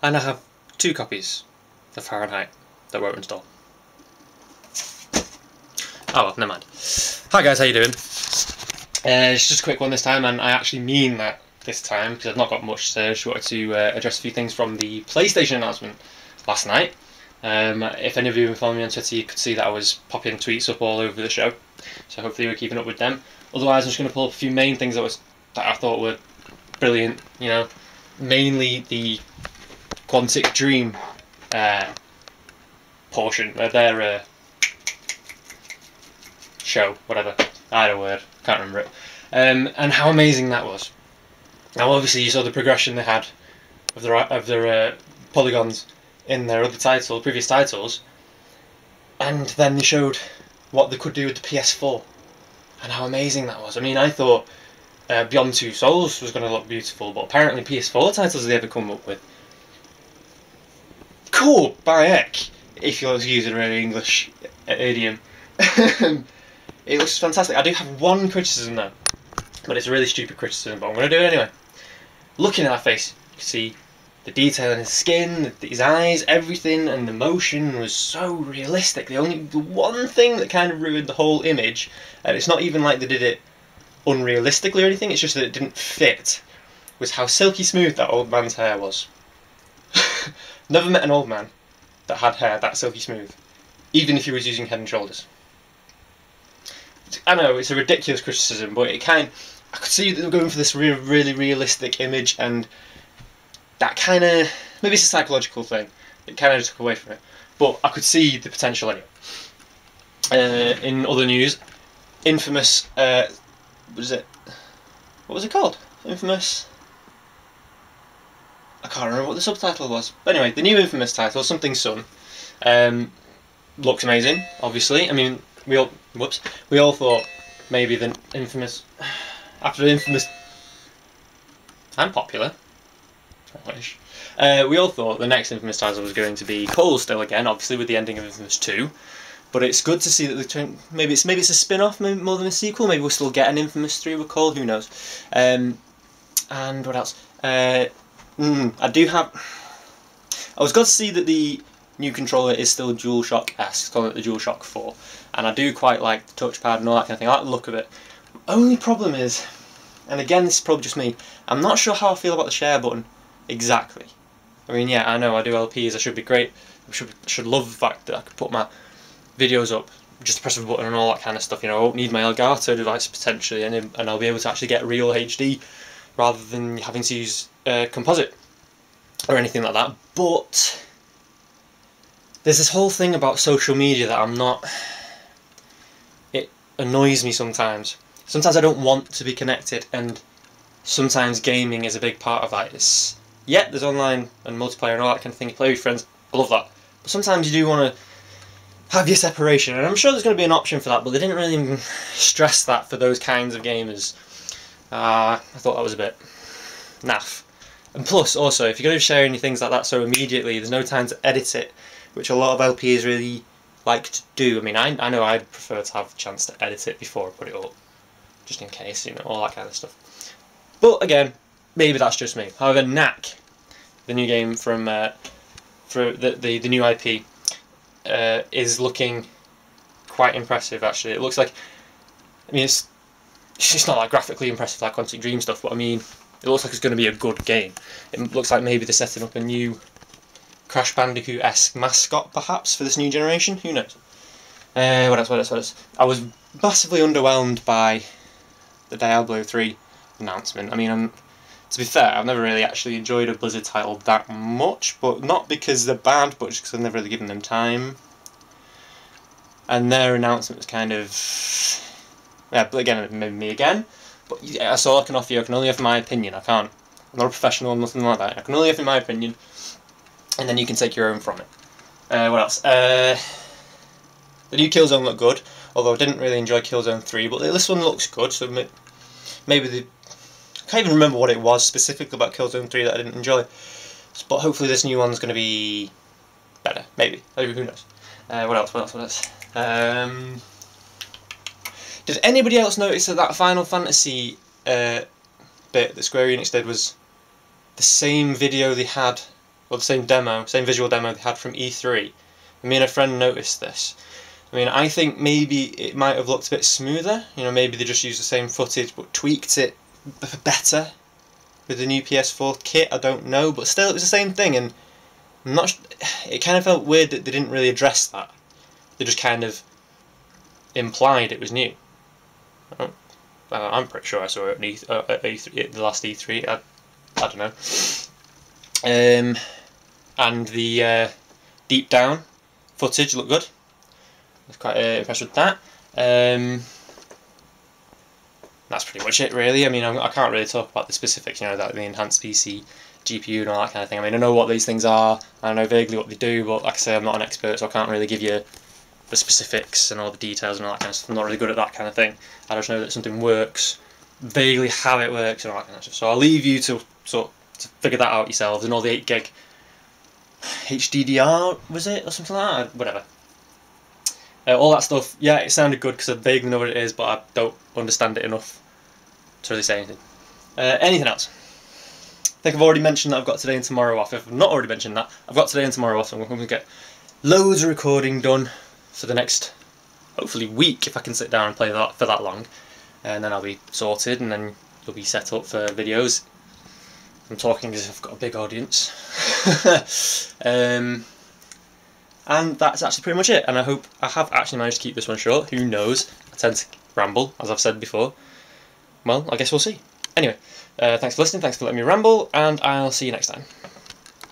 and I have 2 copies of Fahrenheit that won't install. Oh well, never mind. Hi guys, how you doing? It's just a quick one this time, and I actually mean that this time because I've not got much to say. I just wanted to address a few things from the PlayStation announcement last night. If any of you have been following me on Twitter, you could see that I was popping tweets up all over the show, so hopefully we're keeping up with them. Otherwise, I'm just going to pull up a few main things that I thought were brilliant. You know, mainly the Quantic Dream portion of their show, whatever. I had a word, can't remember it. And how amazing that was. Now, obviously, you saw the progression they had of their polygons in their other title, previous titles, and then they showed what they could do with the PS4 and how amazing that was. I mean, I thought Beyond Two Souls was going to look beautiful, but apparently PS4 titles they ever come up with. Cool, by heck, if you're using a really English idiom. It looks fantastic. I do have one criticism though, but it's a really stupid criticism, but I'm going to do it anyway. Looking at that face, you can see the detail in his skin, his eyes, everything, and the motion was so realistic. The one thing that kind of ruined the whole image, and it's not even like they did it unrealistically or anything, it's just that it didn't fit, was how silky smooth that old man's hair was. Never met an old man that had hair that silky smooth, even if he was using Head and Shoulders. I know it's a ridiculous criticism, but I could see that they were going for this really realistic image, and that kind of, maybe it's a psychological thing, it kind of took away from it, but I could see the potential anyway. In other news, Infamous, what was it called? Infamous? I can't remember what the subtitle was. But anyway, the new Infamous title, Something Sun, looks amazing, obviously. I mean, we all thought maybe the Infamous, after the Infamous, I'm popular. I wish. We all thought the next Infamous title was going to be Cole still again, obviously with the ending of Infamous 2. But it's good to see that they're maybe it's a spin-off more than a sequel. Maybe we'll still get an Infamous 3 with Cole. Who knows? And what else? I was glad to see that the new controller is still DualShock-esque, calling it the DualShock 4. And I do quite like the touchpad and all that kind of thing. I like the look of it. Only problem is, and again this is probably just me, I'm not sure how I feel about the share button exactly. I mean, yeah, I know I do LPs, I should be great, I should love the fact that I could put my videos up, just press a button and all that kind of stuff, you know. I won't need my Elgato device potentially, and I'll be able to actually get real HD rather than having to use composite or anything like that. But there's this whole thing about social media that it annoys me sometimes. Sometimes I don't want to be connected, and sometimes gaming is a big part of that. Yeah, there's online and multiplayer and all that kind of thing, you play with friends, I love that. But sometimes you do want to have your separation, and I'm sure there's going to be an option for that, but they didn't really stress that for those kinds of gamers. I thought that was a bit naff. And plus, also, if you're going to be sharing your things like that so immediately, there's no time to edit it, which a lot of LPs really like to do. I mean, I know I'd prefer to have a chance to edit it before I put it up, just in case, you know, all that kind of stuff. But again, maybe that's just me. However, Knack, the new game from for the new IP, is looking quite impressive. Actually, it looks like, I mean, it's not like graphically impressive like Quantic Dream stuff, but I mean, it looks like it's going to be a good game. It looks like maybe they're setting up a new Crash Bandicoot-esque mascot, perhaps, for this new generation. Who knows? What else? I was massively underwhelmed by the Diablo 3 announcement. I mean, to be fair, I've never really actually enjoyed a Blizzard title that much, but not because they're bad, but just because I've never really given them time. And their announcement was kind of, yeah, but again, maybe me again. But yeah, that's all I can offer you. I can only offer my opinion. I'm not a professional or nothing like that. I can only offer my opinion, and then you can take your own from it. What else? The new Killzone looked good, although I didn't really enjoy Killzone 3, but this one looks good, so maybe I can't even remember what it was specifically about Killzone 3 that I didn't enjoy. But hopefully this new one's going to be better. Maybe. Who knows? What else? Did anybody else notice that Final Fantasy bit that Square Enix did was the same video they had or the same demo, same visual demo they had from E3. And me and a friend noticed this. I mean, I think maybe it might have looked a bit smoother. You know, maybe they just used the same footage but tweaked it better with the new PS4 kit. I don't know, but still, it was the same thing. And I'm not. It kind of felt weird that they didn't really address that. They just kind of implied it was new. I'm pretty sure I saw it at E3, the last E3. I don't know. And the deep down footage looked good. I was quite impressed with that. That's pretty much it, really. I mean, I can't really talk about the specifics, you know, like the enhanced PC, GPU, and all that kind of thing. I mean, I know what these things are. I know vaguely what they do, but like I say, I'm not an expert, so I can't really give you the specifics and all the details and all that kind of stuff. I'm not really good at that kind of thing. I just know that something works, vaguely how it works and all that kind of stuff. So I'll leave you to figure that out yourselves, and all the 8 gig HDDR, was it, or something like that? Whatever. All that stuff, yeah, it sounded good because I vaguely know what it is, but I don't understand it enough to really say anything. Anything else? I think I've already mentioned that I've got today and tomorrow off. If I've not already mentioned that, I've got today and tomorrow off, so I'm going to get loads of recording done for the next, hopefully, week, if I can sit down and play that for that long. And then I'll be sorted, and then you'll be set up for videos. I'm talking as if I've got a big audience. And that's actually pretty much it, and I hope I have actually managed to keep this one short. Who knows? I tend to ramble, as I've said before. Well, I guess we'll see. Anyway, thanks for listening, thanks for letting me ramble, and I'll see you next time.